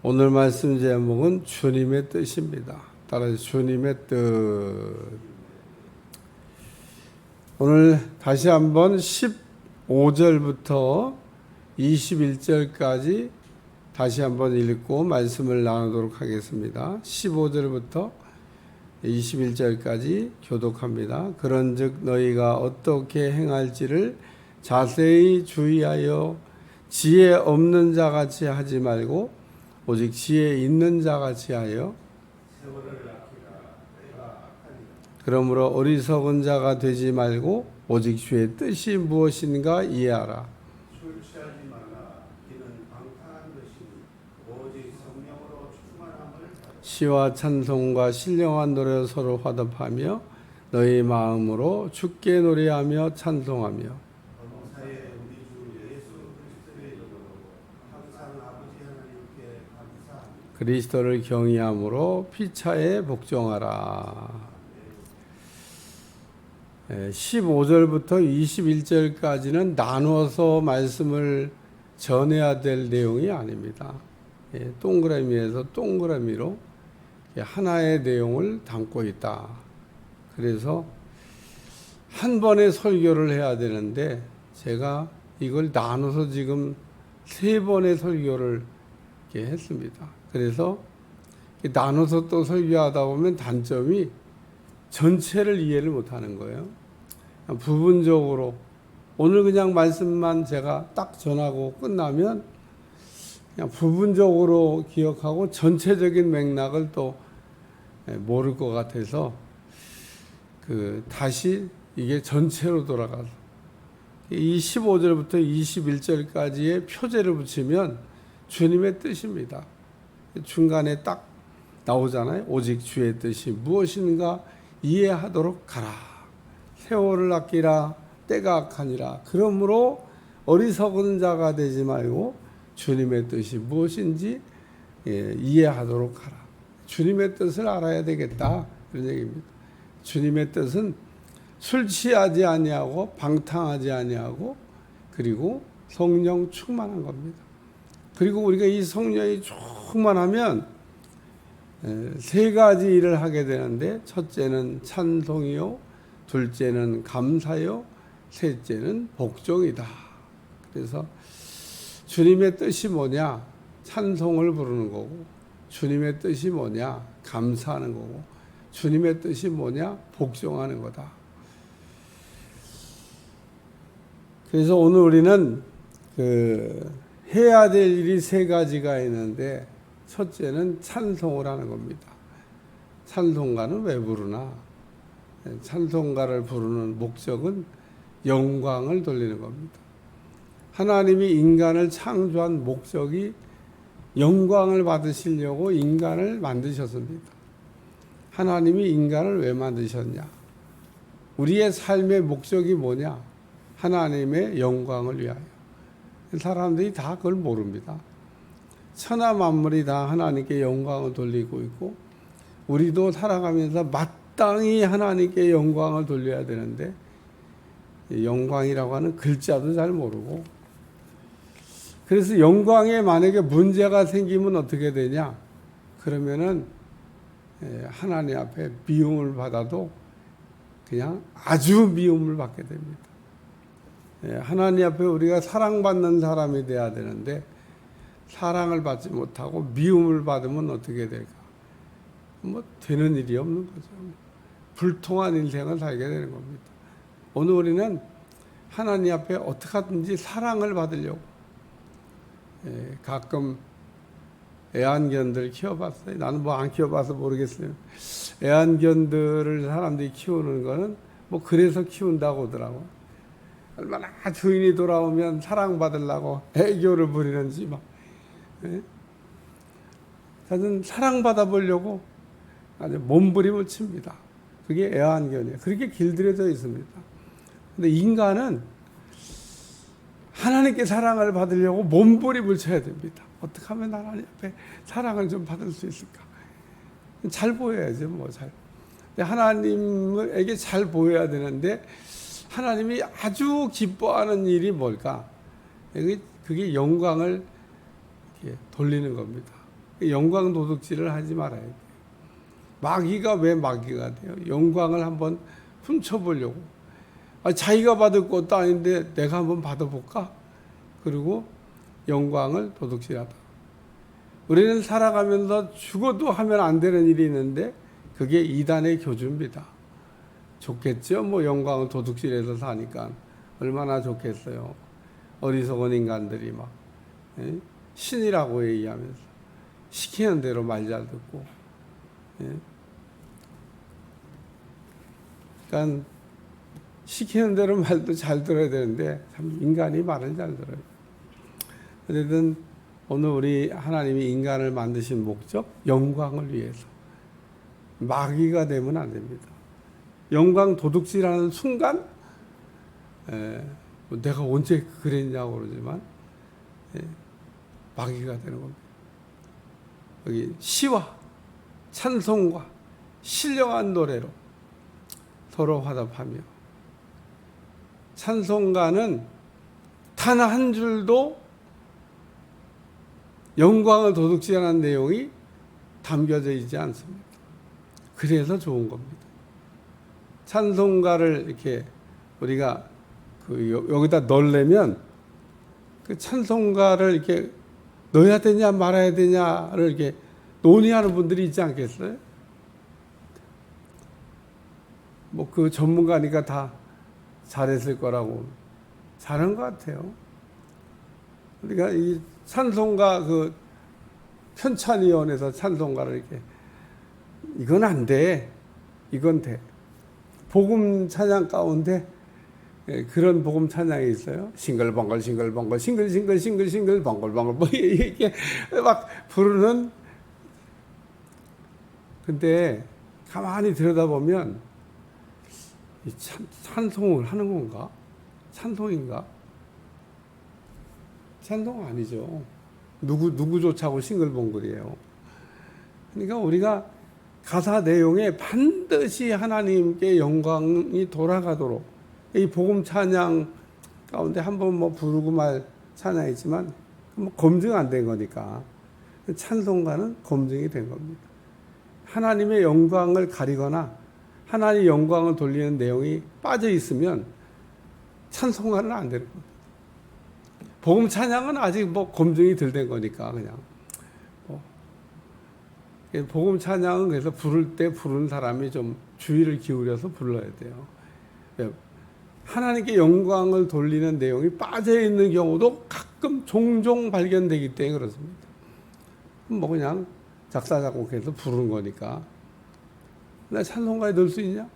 오늘 말씀 제목은 주님의 뜻입니다. 따라서 주님의 뜻. 오늘 다시 한번 15절부터 21절까지 다시 한번 읽고 말씀을 나누도록 하겠습니다. 15절부터 21절까지 교독합니다. 그런즉 너희가 어떻게 행할지를 자세히 주의하여 지혜 없는 자같이 하지 말고 오직 지혜 있는 자같이 하여 그러므로 어리석은 자가 되지 말고 오직 주의 뜻이 무엇인가 이해하라. 술 취하지 말라. 이는 방탕한 것이니 오직 성령으로 충만함을 받으라. 시와 찬송과 신령한 노래로 서로 화답하며 너희 마음으로 주께 노래하며 찬송하며 범사에 우리 주 예수 그리스도의 이름으로 항상 아버지 하나님께 감사합니다. 그리스도를 경외함으로 피차에 복종하라. 15절부터 21절까지는 나누어서 말씀을 전해야 될 내용이 아닙니다. 동그라미에서 동그라미로 하나의 내용을 담고 있다. 그래서 한 번의 설교를 해야 되는데 제가 이걸 나눠서 지금 3번의 설교를 이렇게 했습니다. 그래서 나눠서 또 설교하다 보면 단점이 전체를 이해를 못하는 거예요. 부분적으로 오늘 그냥 말씀만 제가 딱 전하고 끝나면 그냥 부분적으로 기억하고 전체적인 맥락을 또 모를 것 같아서 다시 이게 전체로 돌아가서 이 15절부터 21절까지의 표제를 붙이면 주님의 뜻입니다. 중간에 딱 나오잖아요. 오직 주의 뜻이 무엇인가 이해하도록 가라. 세월을 아끼라. 때가 악하니라. 그러므로 어리석은 자가 되지 말고 주님의 뜻이 무엇인지 이해하도록 하라. 주님의 뜻을 알아야 되겠다. 그런 얘기입니다. 주님의 뜻은 술 취하지 아니하고 방탕하지 아니하고 그리고 성령 충만한 겁니다. 그리고 우리가 이 성령이 충만하면 3가지 일을 하게 되는데 첫째는 찬송이요, 둘째는 감사요, 셋째는 복종이다. 그래서 주님의 뜻이 뭐냐? 찬송을 부르는 거고, 주님의 뜻이 뭐냐? 감사하는 거고, 주님의 뜻이 뭐냐? 복종하는 거다. 그래서 오늘 우리는 해야 될 일이 3가지가 있는데 첫째는 찬송을 하는 겁니다. 찬송가는 왜 부르나? 찬송가를 부르는 목적은 영광을 돌리는 겁니다. 하나님이 인간을 창조한 목적이 영광을 받으시려고 인간을 만드셨습니다. 하나님이 인간을 왜 만드셨냐? 우리의 삶의 목적이 뭐냐? 하나님의 영광을 위하여. 사람들이 다 그걸 모릅니다. 천하 만물이 다 하나님께 영광을 돌리고 있고 우리도 살아가면서 마땅히 하나님께 영광을 돌려야 되는데 영광이라고 하는 글자도 잘 모르고 그래서 영광에 만약에 문제가 생기면 어떻게 되냐? 그러면은 하나님 앞에 미움을 받아도 그냥 아주 미움을 받게 됩니다. 하나님 앞에 우리가 사랑받는 사람이 돼야 되는데 사랑을 받지 못하고 미움을 받으면 어떻게 될까? 되는 일이 없는 거죠. 불통한 인생을 살게 되는 겁니다. 오늘 우리는 하나님 앞에 어떻게 하든지 사랑을 받으려고 가끔 애완견들 키워봤어요. 나는 안 키워봐서 모르겠어요. 애완견들을 사람들이 키우는 거는 그래서 키운다고 하더라고. 얼마나 주인이 돌아오면 사랑받으려고 애교를 부리는지 저는 사랑받아 보려고 아주 몸부림을 칩니다. 그게 애완견이에요. 그렇게 길들여져 있습니다. 근데 인간은 하나님께 사랑을 받으려고 몸부림을 쳐야 됩니다. 어떻게 하면 하나님 앞에 사랑을 좀 받을 수 있을까? 잘 보여야죠, 잘. 근데 하나님에게 잘 보여야 되는데 하나님이 아주 기뻐하는 일이 뭘까? 그게 영광을 돌리는 겁니다. 영광 도둑질을 하지 말아야 돼요. 마귀가 왜 마귀가 돼요? 영광을 한번 훔쳐보려고. 자기가 받을 것도 아닌데 내가 한번 받아볼까? 그리고 영광을 도둑질하다. 우리는 살아가면서 죽어도 하면 안 되는 일이 있는데 그게 이단의 교주입니다. 좋겠죠? 뭐 영광을 도둑질해서 사니까 얼마나 좋겠어요. 어리석은 인간들이 막 신이라고 얘기하면서 시키는 대로 말 잘 듣고. 그러니까 시키는 대로 말도 잘 들어야 되는데 참 인간이 말을 잘 들어요. 어쨌든 오늘 우리 하나님이 인간을 만드신 목적, 영광을 위해서. 마귀가 되면 안 됩니다. 영광 도둑질하는 순간 내가 언제 그랬냐고 그러지만 마귀가 되는 겁니다. 여기 시와 찬송과 신령한 노래로 서로 화답하며, 찬송가는 단 한 줄도 영광을 도둑질하는 내용이 담겨져 있지 않습니다. 그래서 좋은 겁니다. 찬송가를 이렇게 우리가 여기다 넣으려면 그 찬송가를 이렇게 넣어야 되냐 말아야 되냐를 이렇게 논의하는 분들이 있지 않겠어요? 뭐 그 전문가니까 다 잘했을 거라고. 잘한 것 같아요. 우리가 이 찬송가 그 편찬위원회에서 찬송가를 이렇게 이건 안 돼, 이건 돼. 복음 찬양 가운데 그런 복음 찬양이 있어요. 싱글벙글 싱글벙글 싱글싱글 벙글벙글 뭐 이렇게 막 부르는. 근데 가만히 들여다보면 이 찬송을 하는 건가? 찬송인가? 찬송 아니죠. 누구조차고 싱글벙글이에요. 그러니까 우리가 가사 내용에 반드시 하나님께 영광이 돌아가도록, 이 복음 찬양 가운데 한번 뭐 부르고 말 찬양이지만 뭐 검증 안 된 거니까 찬송가는 검증이 된 겁니다. 하나님의 영광을 가리거나 하나님의 영광을 돌리는 내용이 빠져 있으면 찬송가는 안 되는 겁니다. 복음 찬양은 아직 뭐 검증이 덜 된 거니까 그냥. 복음 찬양은 그래서 부를 때 부르는 사람이 좀 주의를 기울여서 불러야 돼요. 하나님께 영광을 돌리는 내용이 빠져 있는 경우도 가끔 종종 발견되기 때문에 그렇습니다. 뭐 그냥 작사 작곡해서 부르는 거니까. 나 찬송가에 넣을 수 있냐?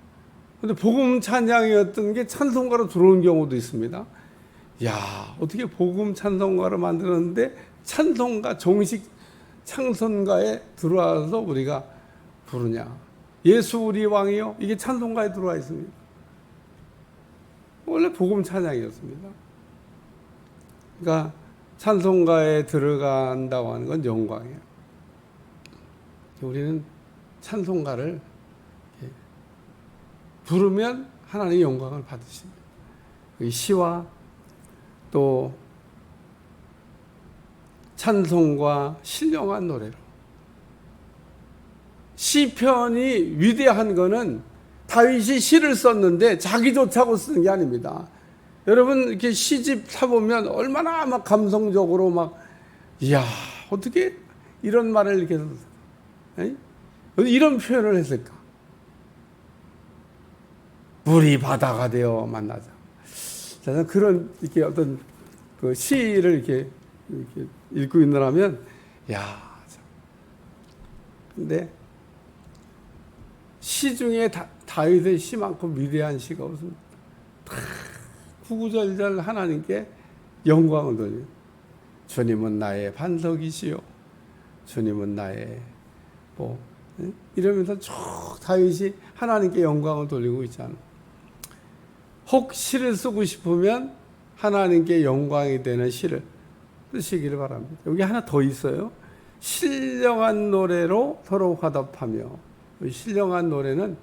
근데 복음 찬양이었던 게 찬송가로 들어온 경우도 있습니다. 야, 어떻게 복음 찬송가를 만들었는데 찬송가 정식 찬송가에 들어와서 우리가 부르냐? 예수 우리 왕이요? 이게 찬송가에 들어와 있습니다. 원래 복음 찬양이었습니다. 그러니까 찬송가에 들어간다고 하는 건 영광이에요. 우리는 찬송가를 부르면 하나님의 영광을 받으십니다. 이 시와 또 찬송과 신령한 노래로. 시편이 위대한 거는 다윗이 시를 썼는데 자기 좋자고 쓰는 게 아닙니다. 여러분 이렇게 시집 사보면 얼마나 막 감성적으로 막, 이야, 어떻게 이런 말을 이렇게 썼을까? 이런 표현을 했을까? 물이 바다가 되어 만나자. 저는 그런 이렇게 어떤 그 시를 이렇게 읽고 있느라면, 야, 근데 시 중에 다윗의 시만큼 위대한 시가 없습니다. 구구절절 하나님께 영광을 돌리는. 주님은 나의 반석이시요, 주님은 나의 뭐 이러면서 쭉 다윗이 하나님께 영광을 돌리고 있잖아요. 혹 시를 쓰고 싶으면 하나님께 영광이 되는 시를 쓰시기를 바랍니다. 여기 하나 더 있어요. 신령한 노래로 서로 화답하며. 신령한 노래는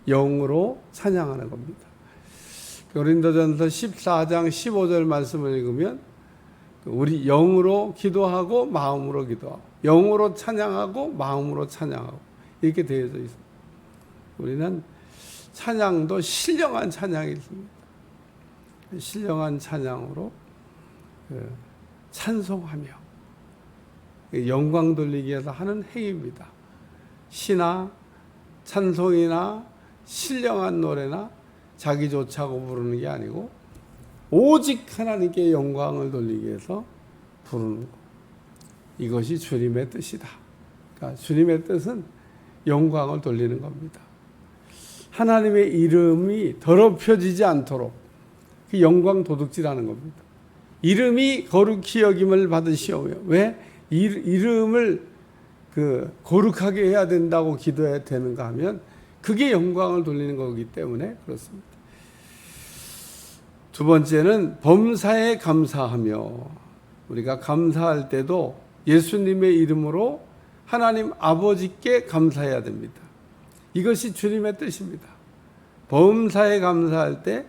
영으로 찬양하는 겁니다. 고린도전서 14장 15절 말씀을 읽으면 우리 영으로 기도하고 마음으로 기도하고 영으로 찬양하고 마음으로 찬양하고 이렇게 되어져 있습니다. 우리는 찬양도 신령한 찬양이 있습니다. 신령한 찬양으로 찬송하며 영광 돌리기 위해서 하는 행위입니다. 시나 찬송이나 신령한 노래나 자기 좋자고 부르는 게 아니고 오직 하나님께 영광을 돌리기 위해서 부르는 것. 이것이 주님의 뜻이다. 그러니까 주님의 뜻은 영광을 돌리는 겁니다. 하나님의 이름이 더럽혀지지 않도록 그 영광 도둑질하는 겁니다. 이름이 거룩히 여김을 받으시오며 왜 이름을 거룩하게 해야 된다고 기도해야 되는가 하면 그게 영광을 돌리는 거기 때문에 그렇습니다. 두 번째는 범사에 감사하며 우리가 감사할 때도 예수님의 이름으로 하나님 아버지께 감사해야 됩니다. 이것이 주님의 뜻입니다. 범사에 감사할 때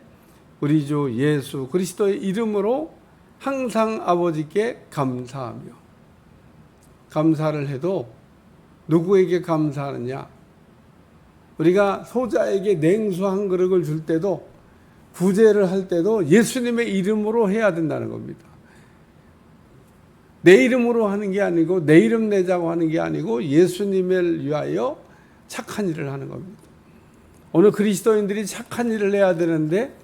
우리 주 예수 그리스도의 이름으로 항상 아버지께 감사하며 감사를 해도 누구에게 감사하느냐? 우리가 소자에게 냉수 한 그릇을 줄 때도 구제를 할 때도 예수님의 이름으로 해야 된다는 겁니다. 내 이름으로 하는 게 아니고 내 이름 내자고 하는 게 아니고 예수님을 위하여 착한 일을 하는 겁니다. 오늘 그리스도인들이 착한 일을 해야 되는데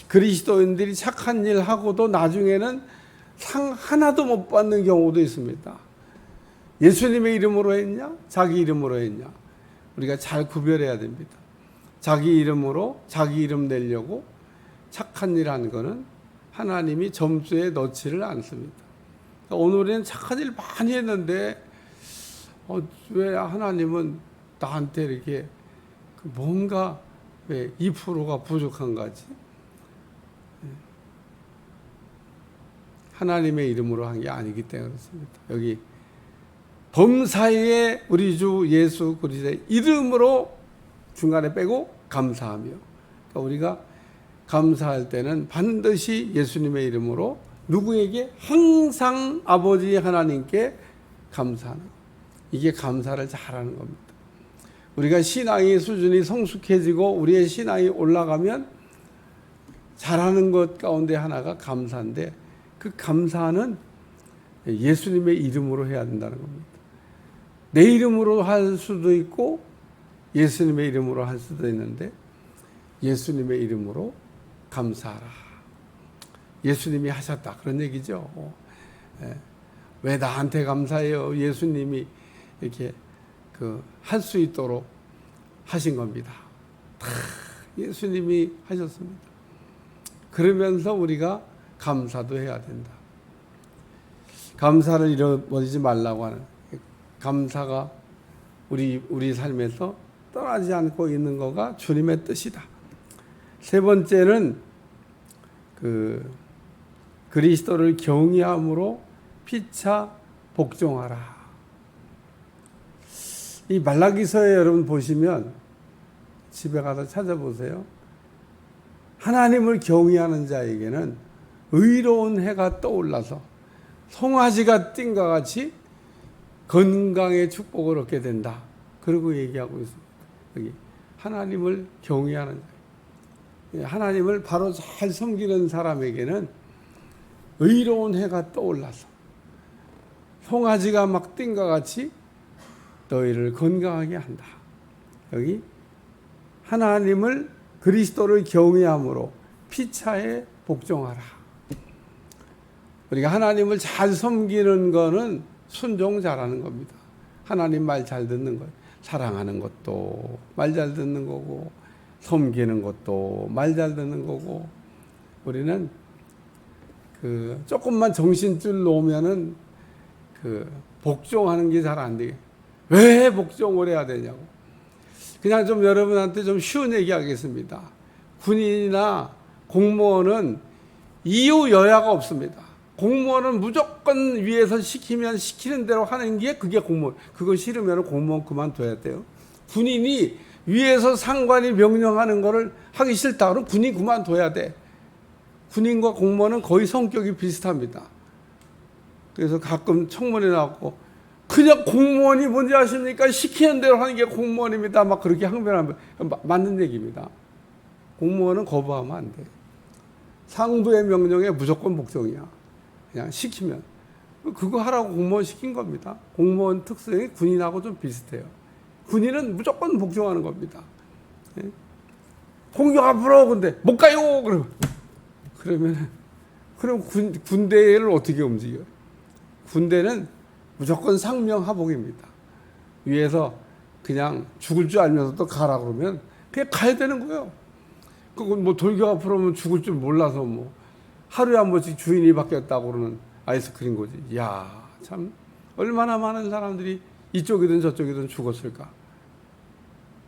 그리스도인들이 착한 일 하고도 나중에는 상 하나도 못 받는 경우도 있습니다. 예수님의 이름으로 했냐? 자기 이름으로 했냐? 우리가 잘 구별해야 됩니다. 자기 이름으로 자기 이름 내려고 착한 일 한 거는 하나님이 점수에 넣지를 않습니다. 오늘은 착한 일 많이 했는데 왜 하나님은 나한테 이렇게 뭔가 왜 2%가 부족한 거지? 하나님의 이름으로 한 게 아니기 때문에 그렇습니다. 여기 범사에 우리 주 예수 그리스도의 이름으로 중간에 빼고 감사하며 그러니까 우리가 감사할 때는 반드시 예수님의 이름으로 누구에게 항상 아버지 하나님께 감사하는 것. 이게 감사를 잘하는 겁니다. 우리가 신앙의 수준이 성숙해지고 우리의 신앙이 올라가면 잘하는 것 가운데 하나가 감사인데 그 감사는 예수님의 이름으로 해야 된다는 겁니다. 내 이름으로 할 수도 있고 예수님의 이름으로 할 수도 있는데 예수님의 이름으로 감사하라. 예수님이 하셨다. 그런 얘기죠. 왜 나한테 감사해요? 예수님이 이렇게 할 수 있도록 하신 겁니다. 다 예수님이 하셨습니다. 그러면서 우리가 감사도 해야 된다. 감사를 잃어버리지 말라고 하는 감사가 우리 삶에서 떠나지 않고 있는 거가 주님의 뜻이다. 세 번째는 그리스도를 경외함으로 피차 복종하라. 이 말라기서에 여러분 보시면 집에 가서 찾아보세요. 하나님을 경외하는 자에게는 의로운 해가 떠올라서 송아지가 띈 것 같이 건강의 축복을 얻게 된다. 그러고 얘기하고 있습니다. 여기 하나님을 경외하는 자, 하나님을 바로 잘 섬기는 사람에게는 의로운 해가 떠올라서 송아지가 막 뛴 것 같이 너희를 건강하게 한다. 여기 하나님을 그리스도를 경외함으로 피차에 복종하라. 우리가 하나님을 잘 섬기는 거는 순종 잘하는 겁니다. 하나님 말 잘 듣는 거예요. 사랑하는 것도 말 잘 듣는 거고 섬기는 것도 말 잘 듣는 거고 우리는 조금만 정신줄 놓으면은 복종하는 게 잘 안 되게. 왜 복종을 해야 되냐고. 그냥 좀 여러분한테 좀 쉬운 얘기 하겠습니다. 군인이나 공무원은 이유 여야가 없습니다. 공무원은 무조건 위에서 시키면 시키는 대로 하는 게 그게 공무원. 그거 싫으면 공무원 그만둬야 돼요. 군인이 위에서 상관이 명령하는 거를 하기 싫다 그러면 군인 그만둬야 돼. 군인과 공무원은 거의 성격이 비슷합니다. 그래서 가끔 청문회 나왔고 그냥 공무원이 뭔지 아십니까? 시키는 대로 하는 게 공무원입니다. 막 그렇게 항변하면 맞는 얘기입니다. 공무원은 거부하면 안 돼. 상부의 명령에 무조건 복종이야. 그냥 시키면. 그거 하라고 공무원 시킨 겁니다. 공무원 특성이 군인하고 좀 비슷해요. 군인은 무조건 복종하는 겁니다. 예? 공격 앞으로 근데 못 가요. 그럼 군대를 어떻게 움직여요? 군대는 무조건 상명하복입니다. 위에서 그냥 죽을 줄 알면서도 가라 그러면 그냥 가야 되는 거예요. 그건 뭐 돌격 앞으로 오면 죽을 줄 몰라서 뭐 하루에 한 번씩 주인이 바뀌었다고 그러는 아이스크림 거지. 야, 참 얼마나 많은 사람들이 이쪽이든 저쪽이든 죽었을까.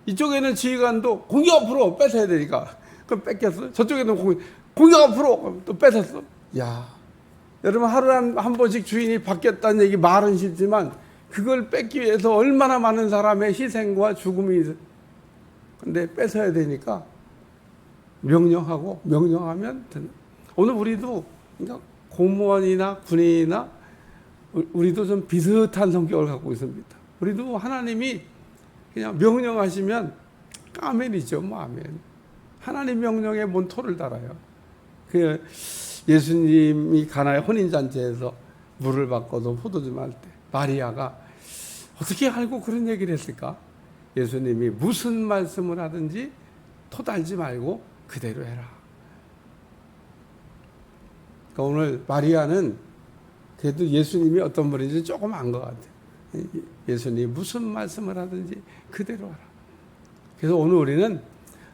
이쪽에는 지휘관도 공격 앞으로 뺏어야 되니까 그럼 뺏겼어. 저쪽에는 공격 앞으로 또 뺏었어. 야, 여러분 하루에 한 번씩 주인이 바뀌었다는 얘기 말은 쉽지만 그걸 뺏기 위해서 얼마나 많은 사람의 희생과 죽음이 있어. 근데 뺏어야 되니까 명령하면 되는. 오늘 우리도 그러니까 공무원이나 군인이나 우리도 좀 비슷한 성격을 갖고 있습니다. 우리도 하나님이 그냥 명령하시면 아멘이죠. 뭐 아멘. 하나님 명령에 뭔 토를 달아요. 그 예수님이 가나의 혼인잔치에서 물을 바꿔서 포도주 말 때 마리아가 어떻게 알고 그런 얘기를 했을까? 예수님이 무슨 말씀을 하든지 토 달지 말고 그대로 해라. 그러니까 오늘 마리아는 그래도 예수님이 어떤 분인지 조금 안 것 같아요. 예수님이 무슨 말씀을 하든지 그대로 하라. 그래서 오늘 우리는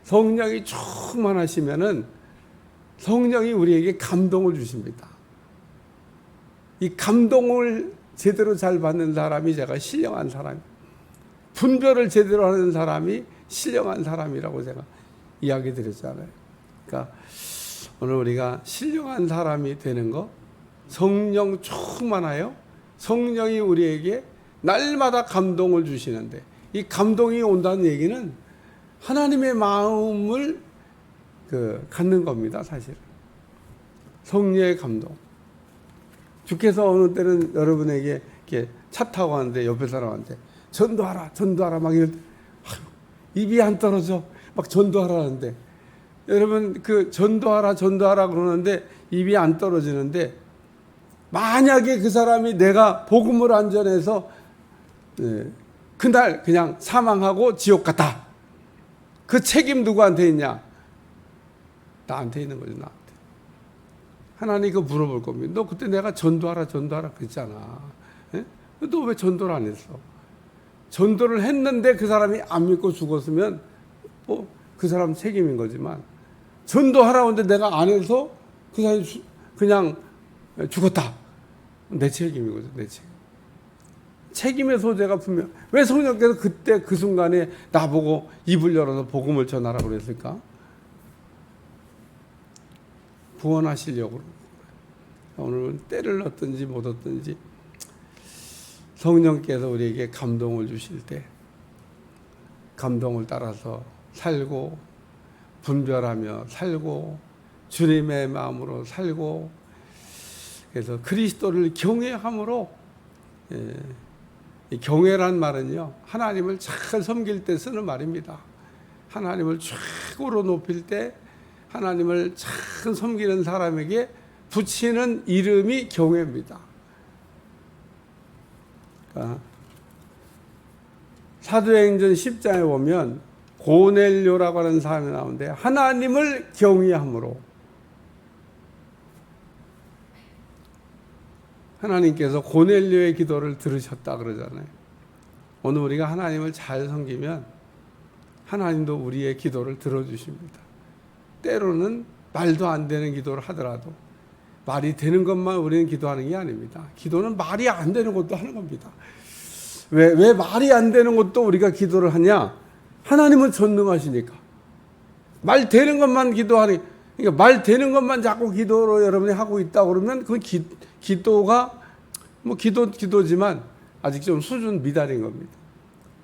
성령이 충만하시면은 성령이 우리에게 감동을 주십니다. 이 감동을 제대로 잘 받는 사람이 제가 신령한 사람, 분별을 제대로 하는 사람이 신령한 사람이라고 제가 이야기 드렸잖아요. 그러니까 오늘 우리가 신령한 사람이 되는 거, 성령 충만하여 성령이 우리에게 날마다 감동을 주시는데, 이 감동이 온다는 얘기는 하나님의 마음을 갖는 겁니다, 사실. 성령의 감동. 주께서 어느 때는 여러분에게 이렇게 차 타고 가는데 옆에 사람한테 전도하라 막 이럴 때 입이 안 떨어져 막 전도하라는데, 여러분 그 전도하라 그러는데 입이 안 떨어지는데, 만약에 그 사람이 내가 복음을 안 전해서 그날 그냥 사망하고 지옥 갔다, 그 책임 누구한테 있냐? 나한테 있는 거죠. 나한테. 하나님 그거 물어볼 겁니다. 너 그때 내가 전도하라 그랬잖아. 너 왜 전도를 안 했어? 전도를 했는데 그 사람이 안 믿고 죽었으면 그 사람 책임인 거지만, 전도하라고 했는데 내가 안 해서 그 사람이 그냥 죽었다. 내 책임인 거죠. 내 책임. 책임의 소재가 분명. 왜 성령께서 그때 그 순간에 나보고 입을 열어서 복음을 전하라 그랬을까? 구원하시려고. 오늘은 때를 얻든지 못 얻든지 성령께서 우리에게 감동을 주실 때 감동을 따라서 살고, 분별하며 살고, 주님의 마음으로 살고, 그래서 그리스도를 경외함으로, 이 경외란 말은요, 하나님을 잘 섬길 때 쓰는 말입니다. 하나님을 최고로 높일 때 하나님을 잘 섬기는 사람에게 붙이는 이름이 경외입니다. 그러니까 사도행전 10장에 보면 고넬료라고 하는 사람이 나오는데, 하나님을 경외함으로 하나님께서 고넬료의 기도를 들으셨다 그러잖아요. 오늘 우리가 하나님을 잘 섬기면 하나님도 우리의 기도를 들어주십니다. 때로는 말도 안 되는 기도를 하더라도 말이 되는 것만 우리는 기도하는 게 아닙니다. 기도는 말이 안 되는 것도 하는 겁니다. 왜 말이 안 되는 것도 우리가 기도를 하냐? 하나님은 전능하시니까. 말 되는 것만 기도하니, 그러니까 말 되는 것만 자꾸 기도로 여러분이 하고 있다 그러면 그 기도가 뭐 기도지만 아직 좀 수준 미달인 겁니다.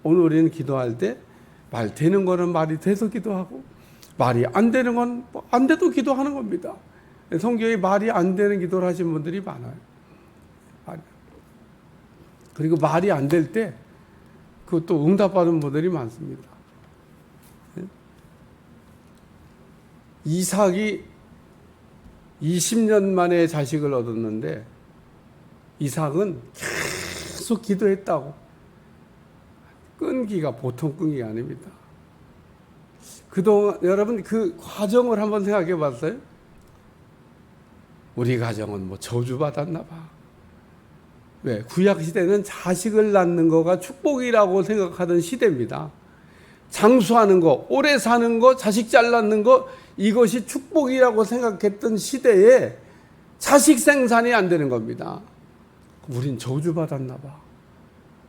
오늘 우리는 기도할 때 말 되는 거는 말이 돼서 기도하고, 말이 안 되는 건 안 돼도 기도하는 겁니다. 성경에 말이 안 되는 기도를 하신 분들이 많아요. 그리고 말이 안 될 때 그것도 응답받은 분들이 많습니다. 이삭이 20년 만에 자식을 얻었는데 이삭은 계속 기도했다고. 끈기가 보통 끈기가 아닙니다. 그동안 여러분 그 과정을 한번 생각해 봤어요? 우리 가정은 뭐 저주받았나 봐. 왜? 구약 시대는 자식을 낳는 거가 축복이라고 생각하던 시대입니다. 장수하는 거, 오래 사는 거, 자식 잘 낳는 거, 이것이 축복이라고 생각했던 시대에 자식 생산이 안 되는 겁니다. 우린 저주받았나 봐.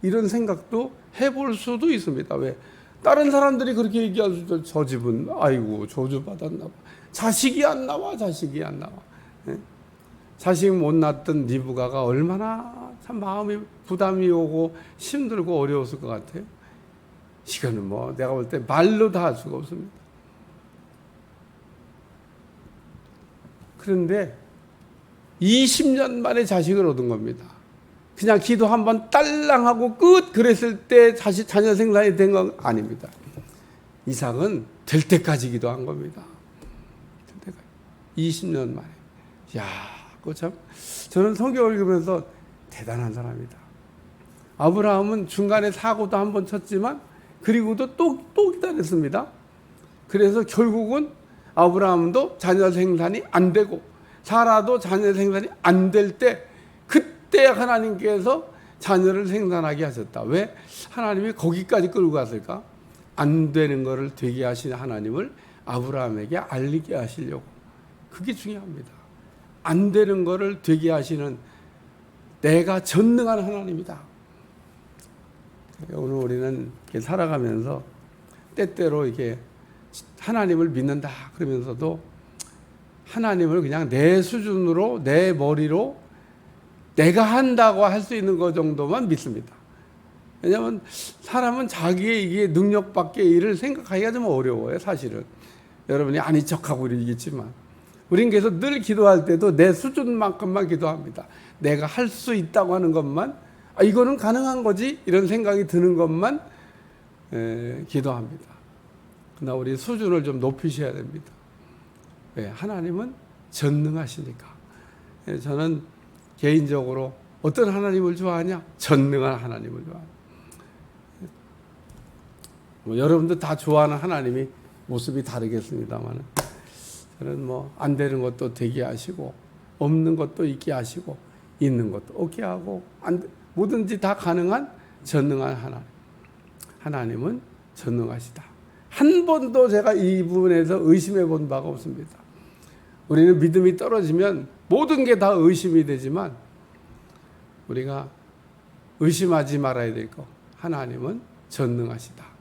이런 생각도 해볼 수도 있습니다. 왜? 다른 사람들이 그렇게 얘기할 수도, 저 집은 아이고 저주받았나 봐. 자식이 안 나와, 자식이 안 나와. 예? 자식 못 낳았던 리브가가 얼마나 참 마음이 부담이 오고 힘들고 어려웠을 것 같아요. 이거는 뭐 내가 볼 때 말로 다 할 수가 없습니다. 그런데 20년 만에 자식을 얻은 겁니다. 그냥 기도 한번 딸랑하고 끝 그랬을 때 자녀 생산이 된 건 아닙니다. 이삭은 될 때까지 기도한 겁니다. 될 때까지. 20년 만에. 야, 그거 참 저는 성경을 읽으면서 대단한 사람이다. 아브라함은 중간에 사고도 한번 쳤지만 그리고도 또 기다렸습니다. 그래서 결국은 아브라함도 자녀 생산이 안 되고 사라도 자녀 생산이 안 될 때 그때 하나님께서 자녀를 생산하게 하셨다. 왜? 하나님이 거기까지 끌고 갔을까? 안 되는 것을 되게 하신 하나님을 아브라함에게 알리게 하시려고. 그게 중요합니다. 안 되는 것을 되게 하시는 내가 전능한 하나님이다. 오늘 우리는 이렇게 살아가면서 때때로 이렇게 하나님을 믿는다 그러면서도 하나님을 그냥 내 수준으로 내 머리로 내가 한다고 할 수 있는 것 정도만 믿습니다. 왜냐하면 사람은 자기의 이게 능력 밖의 일을 생각하기가 좀 어려워요. 사실은 여러분이 아닌 척하고 이러겠지만 우린 그래서 늘 기도할 때도 내 수준만큼만 기도합니다. 내가 할 수 있다고 하는 것만 이거는 가능한 거지 이런 생각이 드는 것만 기도합니다. 그러나 우리 수준을 좀 높이셔야 됩니다. 왜? 하나님은 전능하시니까. 저는 개인적으로 어떤 하나님을 좋아하냐? 전능한 하나님을 좋아합니다. 뭐 여러분도 다 좋아하는 하나님이 모습이 다르겠습니다만 저는 뭐 안 되는 것도 되게 하시고 없는 것도 있게 하시고 있는 것도 없게 하고 뭐든지 다 가능한 전능한 하나님. 하나님은 전능하시다. 한 번도 제가 이 부분에서 의심해 본 바가 없습니다. 우리는 믿음이 떨어지면 모든 게 다 의심이 되지만 우리가 의심하지 말아야 될 것. 하나님은 전능하시다.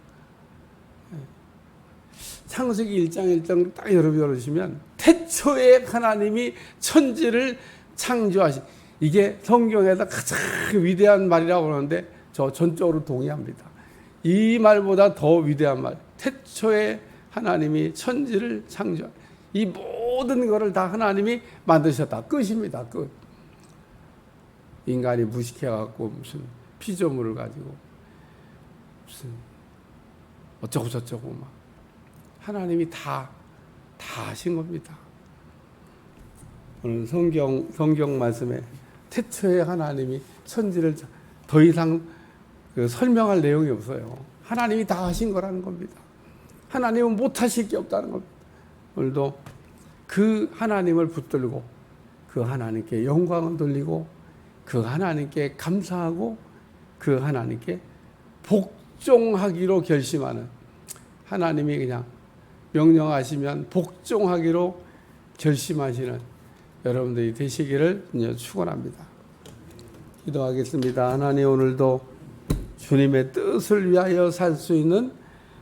창세기 1장 1장 딱 열어보시면 태초에 하나님이 천지를 창조하신 이게 성경에서 가장 위대한 말이라고 하는데 저 전적으로 동의합니다. 이 말보다 더 위대한 말. 태초에 하나님이 천지를 창조. 이 모든 것을 다 하나님이 만드셨다. 끝입니다. 끝. 인간이 무식해갖고 무슨 피조물을 가지고 무슨 어쩌고 저쩌고 막 하나님이 다 하신 겁니다. 오늘 성경 말씀에 태초에 하나님이 천지를 더 이상 설명할 내용이 없어요. 하나님이 다 하신 거라는 겁니다. 하나님은 못하실 게 없다는 겁니다. 오늘도 그 하나님을 붙들고 그 하나님께 영광을 돌리고 그 하나님께 감사하고 그 하나님께 복종하기로 결심하는 하나님이 그냥 명령하시면 복종하기로 결심하시는 여러분들이 되시기를 축원합니다. 기도하겠습니다. 하나님 오늘도 주님의 뜻을 위하여 살 수 있는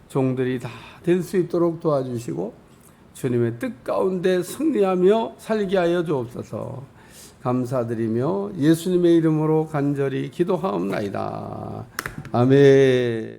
종들이 다 될 수 있도록 도와주시고 주님의 뜻 가운데 승리하며 살게 하여 주옵소서. 감사드리며 예수님의 이름으로 간절히 기도하옵나이다. 아멘.